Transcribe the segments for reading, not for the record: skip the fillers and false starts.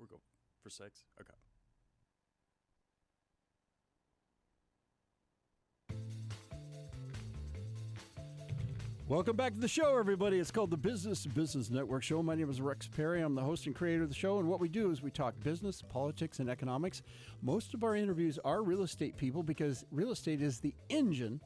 We'll go for 6. Okay. Welcome back to the show, everybody. It's called the Business Network Show. My name is Rex Perry. I'm the host and creator of the show, and what we do is we talk business, politics, and economics. Most of our interviews are real estate people because real estate is the engine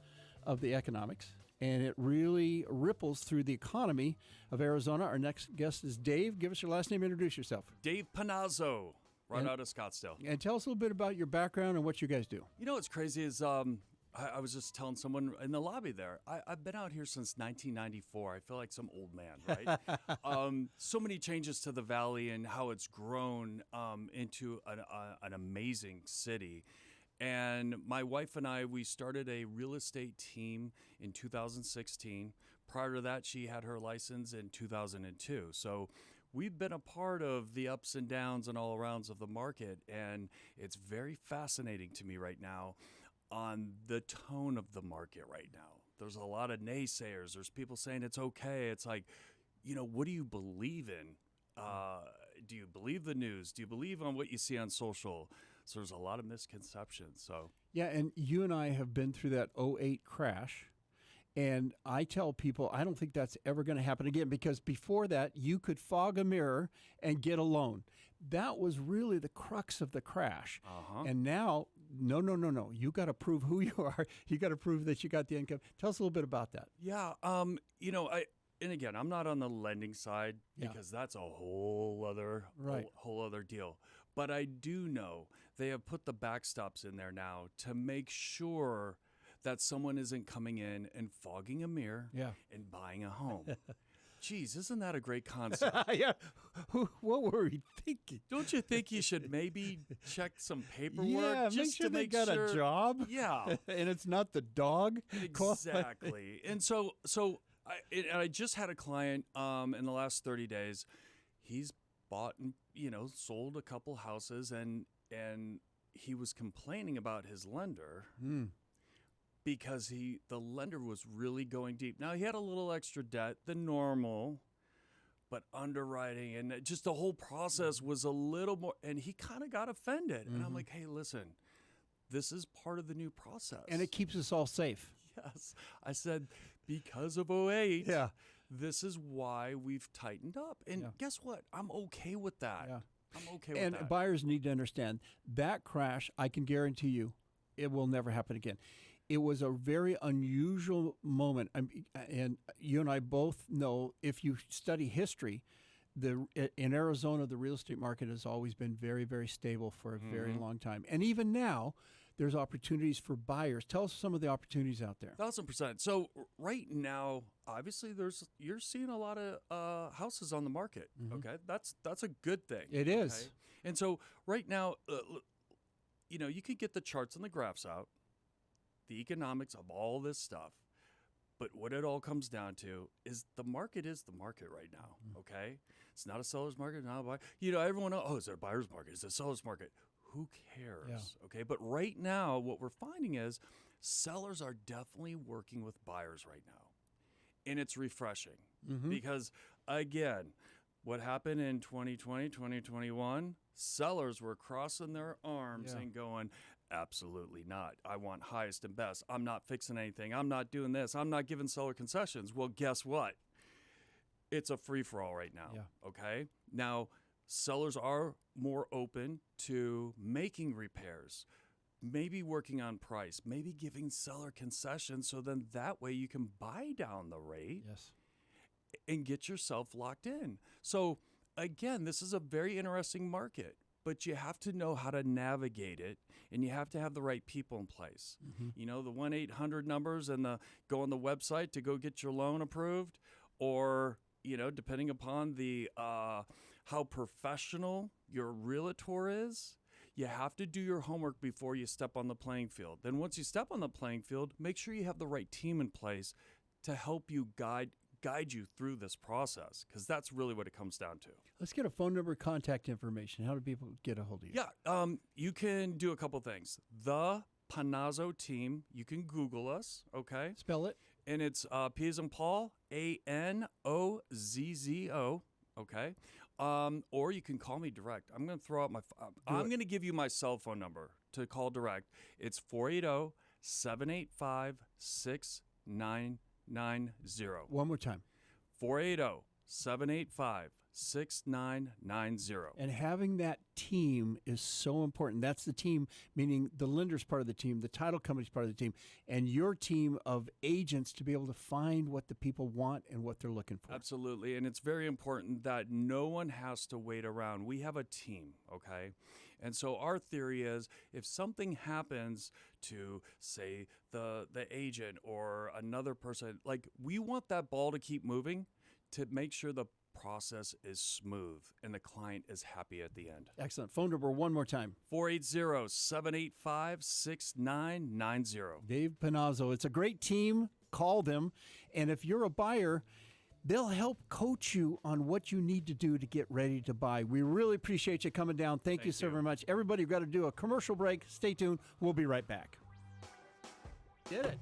of the economics, and it really ripples through the economy of Arizona. Our next guest is Dave. Give us your last name. Introduce yourself. Dave Panozzo, out of Scottsdale. And tell us a little bit about your background and what you guys do. You know what's crazy is I was just telling someone in the lobby there, I've been out here since 1994. I feel like some old man, right? So many changes to the valley and how it's grown into an amazing city. And my wife and I, we started a real estate team in 2016. Prior to that, she had her license in 2002. So we've been a part of the ups and downs and all arounds of the market. And it's very fascinating to me right now on the tone of the market right now. There's a lot of naysayers. There's people saying it's okay. It's like, what do you believe in? Do you believe the news? Do you believe on what you see on social? So there's a lot of misconceptions. So yeah, and you and I have been through that '08 crash. And I tell people, I don't think that's ever going to happen again, because before that, you could fog a mirror and get a loan. That was really the crux of the crash. And now, no. You got to prove who you are. You got to prove that you got the income. Tell us a little bit about that. Yeah. And again, I'm not on the lending side because that's a whole other whole other deal. But I do know they have put the backstops in there now to make sure that someone isn't coming in and fogging a mirror and buying a home. Geez, isn't that a great concept? Yeah. What were we thinking? Don't you think you should maybe check some paperwork just to make sure they got a job? Yeah. And it's not the dog? Exactly. And so I just had a client in the last 30 days. He's bought and, sold a couple houses, and he was complaining about his lender. Because the lender was really going deep. Now, he had a little extra debt than normal, but underwriting and just the whole process was a little more, and he kind of got offended. And I'm like, hey, listen, this is part of the new process. And it keeps us all safe. Yes. I said, because of '08, this is why we've tightened up. And guess what? I'm okay with that. Yeah. I'm okay with that. And buyers need to understand that crash, I can guarantee you, it will never happen again. It was a very unusual moment. And you and I both know, if you study history, in Arizona, the real estate market has always been very, very stable for a very long time. And even now, there's opportunities for buyers. Tell us some of the opportunities out there. 1,000%. So right now, obviously, you're seeing a lot of houses on the market. Okay, that's a good thing. It is. Okay? And so right now, you could get the charts and the graphs out, the economics of all this stuff. But what it all comes down to is the market right now, okay? It's not a seller's market, not a buyer. Everyone knows, is it a buyer's market? Is it a seller's market? Who cares, okay? But right now, what we're finding is sellers are definitely working with buyers right now. And it's refreshing because, again, what happened in 2020, 2021, sellers were crossing their arms and going, absolutely not. I want highest and best. I'm not fixing anything. I'm not doing this. I'm not giving seller concessions. Well, guess what? It's a free-for-all right now, okay? Now, sellers are more open to making repairs, maybe working on price, maybe giving seller concessions, so then that way you can buy down the rate and get yourself locked in. So, again, this is a very interesting market, but you have to know how to navigate it, and you have to have the right people in place. The 1-800 numbers and go on the website to go get your loan approved, or depending upon the how professional your realtor is, you have to do your homework before you step on the playing field. Then once you step on the playing field, make sure you have the right team in place to help you guide you through this process, because that's really what it comes down to. Let's get a phone number, contact information. How do people get a hold of you? Yeah, you can do a couple things. The Panozzo team, you can Google us, okay? Spell it. And it's P as in Paul, Anozzo, okay? Or you can call me direct. I'm going to throw out I'm going to give you my cell phone number to call direct. It's 480-785-6990. One more time. 480-785-6990. And having that team is so important. That's the team, meaning the lender's part of the team, the title company's part of the team, and your team of agents to be able to find what the people want and what they're looking for. Absolutely. And it's very important that no one has to wait around. We have a team, okay? And so our theory is if something happens to, say, the agent or another person, like we want that ball to keep moving to make sure the process is smooth and the client is happy at the end. Excellent. Phone number one more time. 480-785-6990. Dave Panozzo. It's a great team. Call them. And if you're a buyer, they'll help coach you on what you need to do to get ready to buy. We really appreciate you coming down. Thank you so very much. Everybody, we've got to do a commercial break. Stay tuned. We'll be right back. Did it.